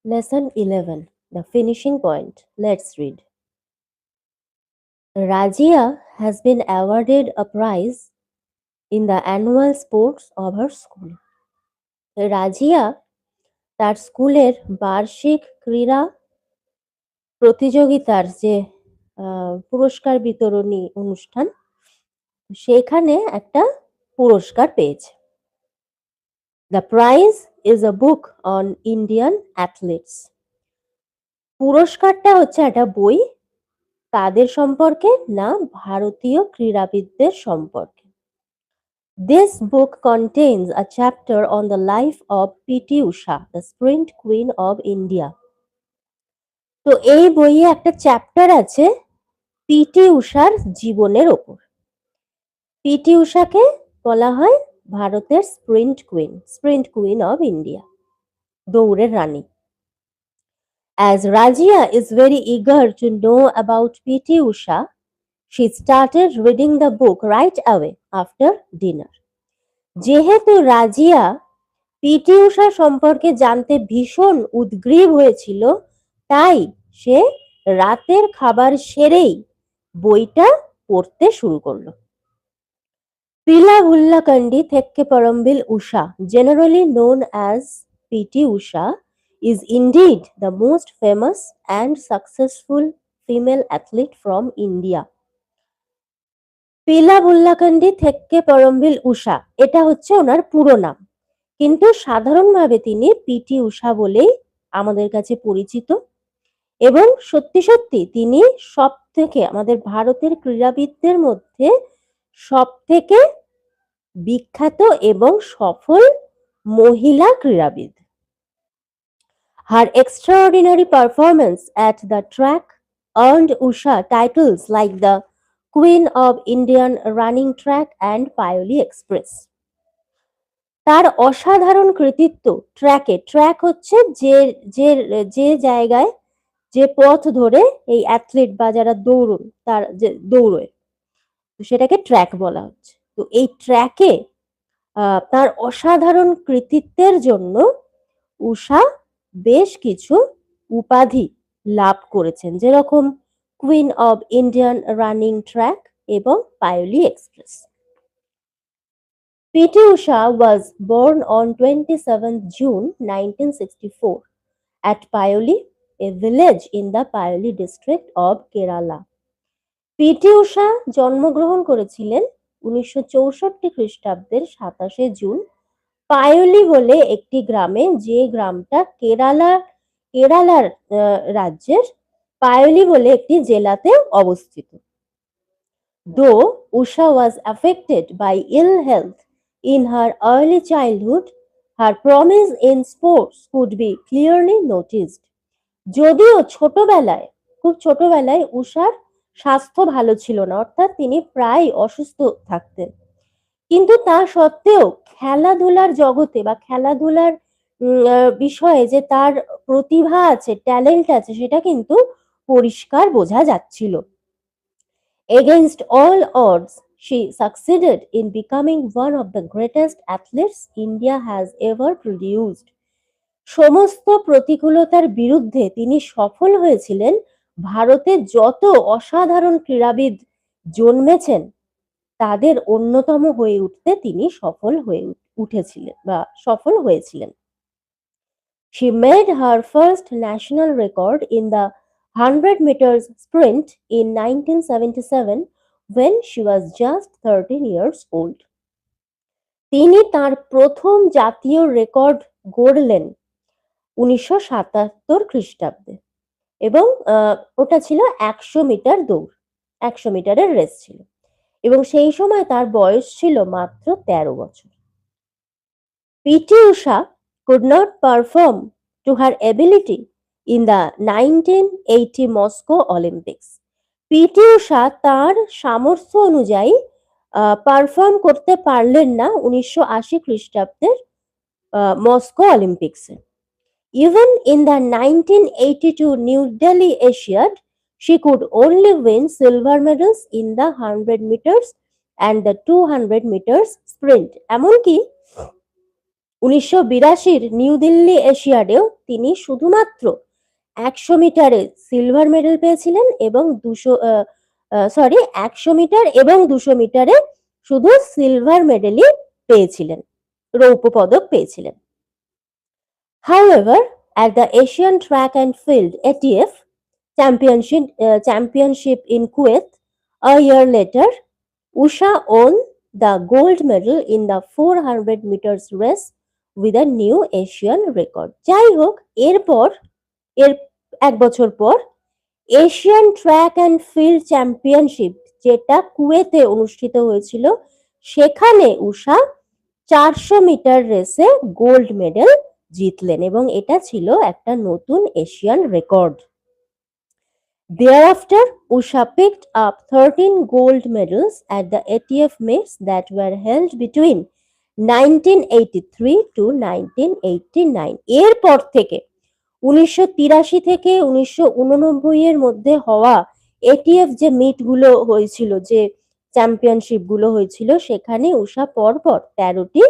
Lesson 11. The finishing point. Let's read. Rajia has been awarded a prize in the annual sports of her school. Razia তার স্কুলের বার্ষিক ক্রীড়া প্রতিযোগিতার যে পুরস্কার বিতরণী অনুষ্ঠান সেখানে একটা পুরস্কার পেয়েছে। The prize is a book on Indian athletes. পুরস্কারটা হচ্ছে একটা বই, কাদের সম্পর্কে? না, ভারতীয় ক্রীড়াবিদদের সম্পর্কে। This book contains a chapter on the life of P.T. Usha, the sprint queen of India. তো এই বইয়ে একটা চ্যাপ্টার আছে পিটি উষার জীবনের ওপর। পিটি উষাকে বলা হয় ভারতের স্প্রিন্ট কুইন অফ ইন্ডিয়া, দৌড়ের রানী। As Rajia is very eager to know about P.T. Usha, she started reading the book right away after dinner. যেহেতু রাজিয়া পিটি উষা সম্পর্কে জানতে ভীষণ উদ্গ্রীব হয়েছিল, তাই সে রাতের খাবার সেরেই বইটা পড়তে শুরু করলো। পিলা ভুল্লাকান্ডি থেকে পরমবিল উষা, generally known as P.T. Usha, is indeed the most famous and successful female athlete from India. পিলা ভুল্লাকান্ডি থেকে পরমবিল উষা, এটা হচ্ছে ওনার পুরো নাম, কিন্তু সাধারণভাবে তিনি পিটি উষা বলেই আমাদের কাছে পরিচিত। এবং সত্যি সত্যি তিনি সব থেকে আমাদের ভারতের ক্রীড়াবিদদের মধ্যে সব থেকে বিখ্যাত এবং সফল মহিলা ক্রীড়াবিদ। Her extraordinary performance at the track earned Usha titles like the Queen of Indian Running Track and Paoli Express. তার অসাধারণ কৃতিত্ব ট্র্যাক হচ্ছে যে যে যে জায়গায় যে পথ ধরে এই অ্যাথলিট বা যারা দৌড়োয় সেটাকে ট্র্যাক বলা হচ্ছে। তো এই ট্র্যাকে তার অসাধারণ কৃতিত্বের জন্য উষা বেশ কিছু উপাধি লাভ করেছেন, যেরকম queen of Indian running track এবং Payyoli express. P.T. Usha was born on 27th June 1964 at Payoli, a village in the Payoli district of Kerala. PT Usha জন্মগ্রহণ করেছিলেন 1964 খ্রিস্টাব্দের 27শে জুন পায়োলি বলে একটি গ্রামে, যে গ্রামটা কেরালার রাজ্যের পায়োলি বলে একটি জেলাতে অবস্থিত। Though Usha was affected by ill health in her early childhood, her promise in sports could be clearly noticed. যদিও খুব ছোটবেলায় উষার স্বাস্থ্য ভালো ছিল না, অর্থাৎ তিনি প্রায় অসুস্থ থাকতেন, কিন্তু তা সত্ত্বেও খেলাধুলার জগতে বা খেলাধুলার বিষয়ে যে তার প্রতিভা আছে, ট্যালেন্ট আছে, সেটা কিন্তু পরিষ্কার বোঝা যাচ্ছিল। Against all odds, she succeeded in becoming one of the greatest athletes India has ever produced. সমস্ত প্রতিকূলতার বিরুদ্ধে তিনি সফল হয়েছিলেন। ভারতে যত অসাধারণ ক্রীড়াবিদ জন্মেছেন তাদের অন্যতম হয়ে উঠতে তিনি সফল হয়েছিলেন। She made her first national record in the 100 meters sprint in 1977 when she was just 13 years old. তিনি তার প্রথম জাতীয় রেকর্ড গড়লেন 1977 খ্রিস্টাব্দে, এবং ওটা ছিল 100 মিটার দৌড়, 100 মিটারের রেস ছিল, এবং সেই সময় তার বয়স ছিল মাত্র 13 বছর। PT Usha could not perform to her ability in the 1980 Moscow Olympics. PT Usha তার সামর্থ্য অনুযায়ী পারফর্ম করতে পারলেন না 1980 খ্রিস্টাব্দের মস্কো অলিম্পিক্সে। Even in the 1982 New Delhi Asiad, she could only win silver medals in the 100 meters and the 200 meters sprint. এমনকি 1982 new Delhi এশিয়াডেও তিনি শুধুমাত্র 100 মিটারে সিলভার মেডেল পেয়েছিলেন এবং 100 মিটার এবং 200 মিটারে শুধু সিলভার মেডেলই পেয়েছিলেন, রৌপ্য পদক পেয়েছিলেন। However, at the Asian Track and Field (ATF) championship in Kuwait a year later, Usha won the gold medal in the 400 meters race with a new Asian record. যাই হোক, এর এক বছর পর Asian track and field championship, যেটা কুয়েতে অনুষ্ঠিত হয়েছিল, সেখানে উষা 400 মিটার রেসে গোল্ড মেডেল জিতলেন এবং এটা ছিল একটা নতুন Asian record. Thereafter, Usha picked up 13 gold medals at the ATF meets that were held between 1983 to 1989. এরপর থেকে 1983 থেকে 1989 এর মধ্যে হওয়া এটিএফ যে মিটগুলো হয়েছিল, যে চ্যাম্পিয়নশিপ গুলো হয়েছিল, সেখানে উষা পরপর 13টি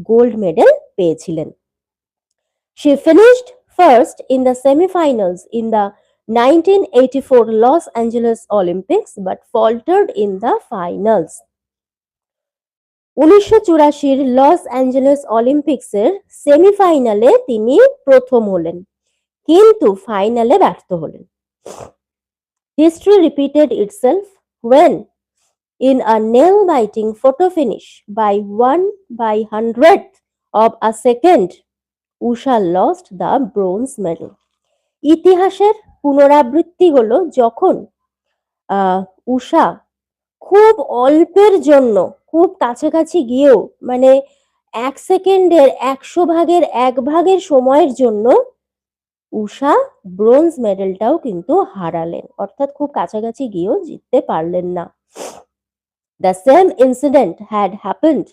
গোল্ড মেডেল পেয়েছিলেন। She finished first in the semi-finals in the 1984 Los Angeles Olympics but faltered in the finals. 1984 Los Angeles অলিম্পিক্সের সেমিফাইনালে তিনি প্রথম হলেন, কিন্তু ফাইনালে ব্যর্থ হলেন। History repeated itself when, in a nail-biting photo finish by 1/100th of a second, Usha lost the bronze medal. ইতিহাসের পুনরাবৃত্তি হলো যখন উষা খুব অল্পের জন্য, খুব কাছাকাছি গিয়েও, মানে 1 সেকেন্ডের 100 ভাগের 1 ভাগের সময়ের জন্য উষা ব্রোঞ্জ মেডেলটাও কিন্তু হারালেন, অর্থাৎ খুব কাছাকাছি গিয়েও জিততে পারলেন না। The same incident had happened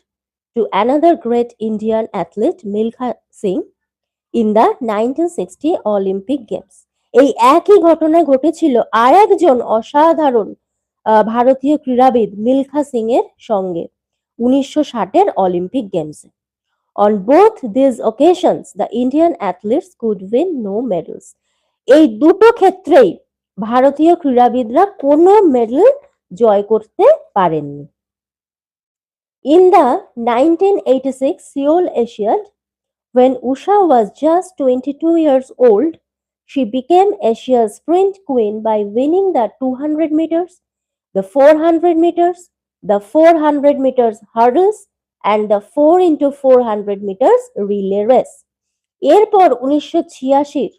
to another great Indian athlete, Milkha Singh, in the 1960 Olympic Games. এই একই ঘটনা ঘটেছিল আর একজন অসাধারণ ভারতীয় ক্রীড়াবিদ মিলখা সিং এর সঙ্গে 1960 অলিম্পিক গেমসে। On both these occasions, the Indian athletes could win no medals. এই দুটো ক্ষেত্রেই ভারতীয় ক্রীড়াবিদরা কোনো মেডেল জয় করতে পারেননি। In the 1986 Seoul Asiad, when Usha was just 22 years old, she became Asia's sprint queen by winning the 200 meters, the 400 meters, the 400 meters hurdles, and the 4x400 meters relay race. এরপর 1986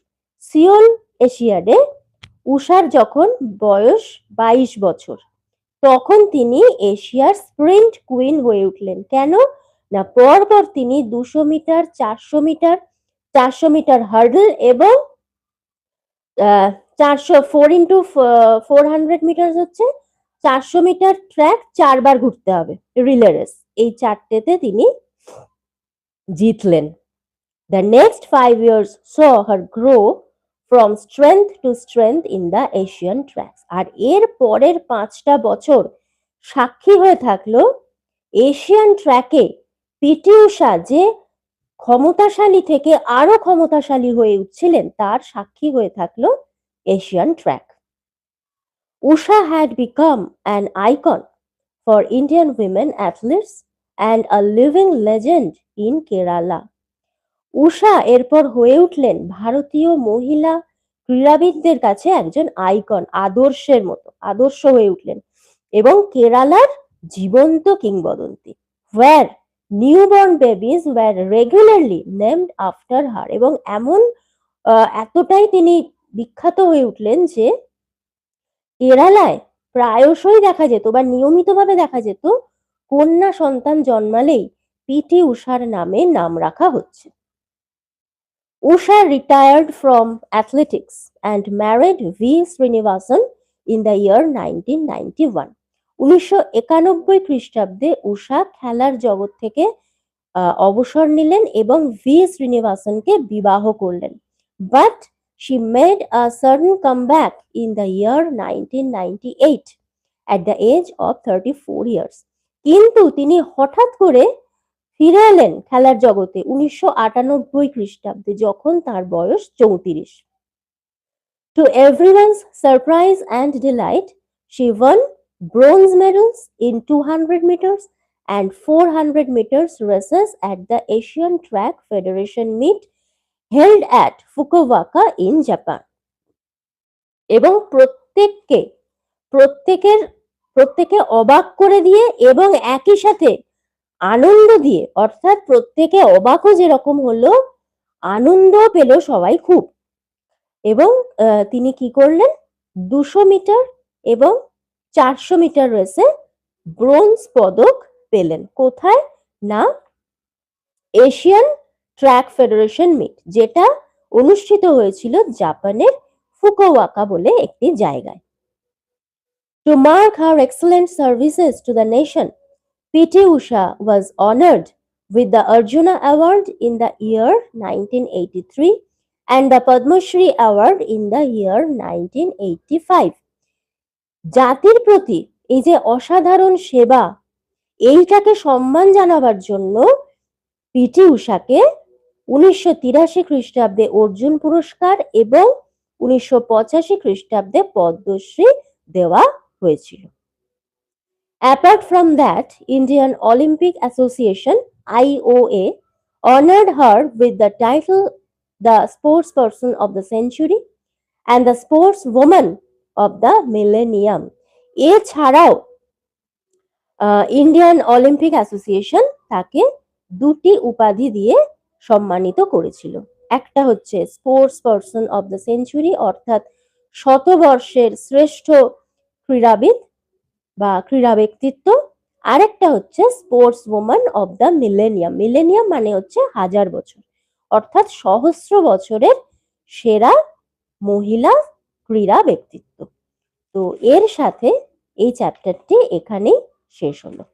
Seoul এশিয়াডে উষার যখন বয়স 22 বছর, তখন তিনি এশিয়ার sprint queen হয়ে উঠলেন। কেন না, পরপর তিনি 200 মিটার, 400 মিটার, 400 মিটার হার্ডল এবং 4x400 মিটার হচ্ছে 400 মিটার ট্র্যাক 4 বার ঘুরতে হবে, রিলে রেস, এই চারটেতে তিনি জিতলেন। The next 5 years saw her grow from strength to strength in the Asian tracks. আর এর পরের 5টা বছর সাক্ষী হয়ে থাকলো এশিয়ান ট্র্যাকে পিটি ঊষা যে ক্ষমতাশালী থেকে আরো ক্ষমতাশালী হয়ে উঠছিলেন, তার সাক্ষী হয়ে থাকলো Asian track. Usha had become an icon for Indian women athletes and a living legend in Kerala. উষা এরপর হয়ে উঠলেন ভারতীয় মহিলা ক্রীড়াবিদদের কাছে একজন আইকন, আদর্শের মতো আদর্শ হয়ে উঠলেন এবং কেরালার জীবন্ত কিংবদন্তি। Where newborn babies were regularly named after her. এবং এতটাই তিনি বিখ্যাত হয়ে উঠলেন যে কেরালায় প্রায়শই দেখা যেত বা নিয়মিতভাবে দেখা যেত কন্যা সন্তান জন্মালেই পিটি উষার নামে নাম রাখা হচ্ছে। Usha retired from athletics and married V. Srinivasan in the year 1991. 1991 খ্রিস্টাব্দে উষা খেলার জগৎ থেকে অবসর নিলেন এবং ভি শ্রীনিবাসনকে বিবাহ করলেন। But she made a sudden comeback in the year 1998 at the age of 34 years. কিন্তু তিনি হঠাৎ করে ফিরে এলেন খেলার জগতে 1998 খ্রিস্টাব্দে যখন তার বয়স 34। To everyone's surprise and delight, she won bronze medals in 200 meters and 400 meters races at the Asian Track Federation meet held at Fukuoka in Japan. এবং প্রত্যেকে অবাক করে দিয়ে এবং একই সাথে আনন্দ দিয়ে, অর্থাৎ প্রত্যেকে অবাকও যেরকম হলো, আনন্দ পেল সবাই খুব। এবং তিনি কি করলেন, 200 মিটার এবং 400 মিটার রেসে ব্রোঞ্জ পদক পেলেন। কোথায় না, এশিয়ান ট্র্যাক ফেডারেশন মিট, যেটা অনুষ্ঠিত হয়েছিল জাপানের ফুকুওকা বলে একটি জায়গায়। To mark her excellent services to the nation, P.T. Usha was honored with the Arjuna Award in the year 1983 and the Padma Shri Award in the year 1985. জাতির প্রতি এই যে অসাধারণ সেবা, এইটাকে সম্মান জানাবার জন্য পিটি উষাকে 1983 খ্রিস্টাব্দে অর্জুন পুরস্কার এবং 1985 খ্রিস্টাব্দে পদ্মশ্রী দেওয়া হয়েছিল। Apart from that, Indian Olympic Association (IOA) honored her with the title the Sportsperson of the Century and the Sportswoman of the Millennium. এছাড়াও ইন্ডিয়ান অলিম্পিক অ্যাসোসিয়েশন তাকে দুটি উপাধি দিয়ে সম্মানিত করেছিল। একটা হচ্ছে sports person of the century, অর্থাৎ শতবর্ষের শ্রেষ্ঠ ক্রীড়াবিদ বা ক্রীড়া ব্যক্তিত্ব। আরেকটা হচ্ছে sports woman of the millennium. Millennium মানে হচ্ছে 1000 বছর, অর্থাৎ সহস্র বছরের সেরা মহিলা ক্রীড়া ব্যক্তিত্ব। তো এর সাথে এই চ্যাপ্টারটি এখানেই শেষ হলো।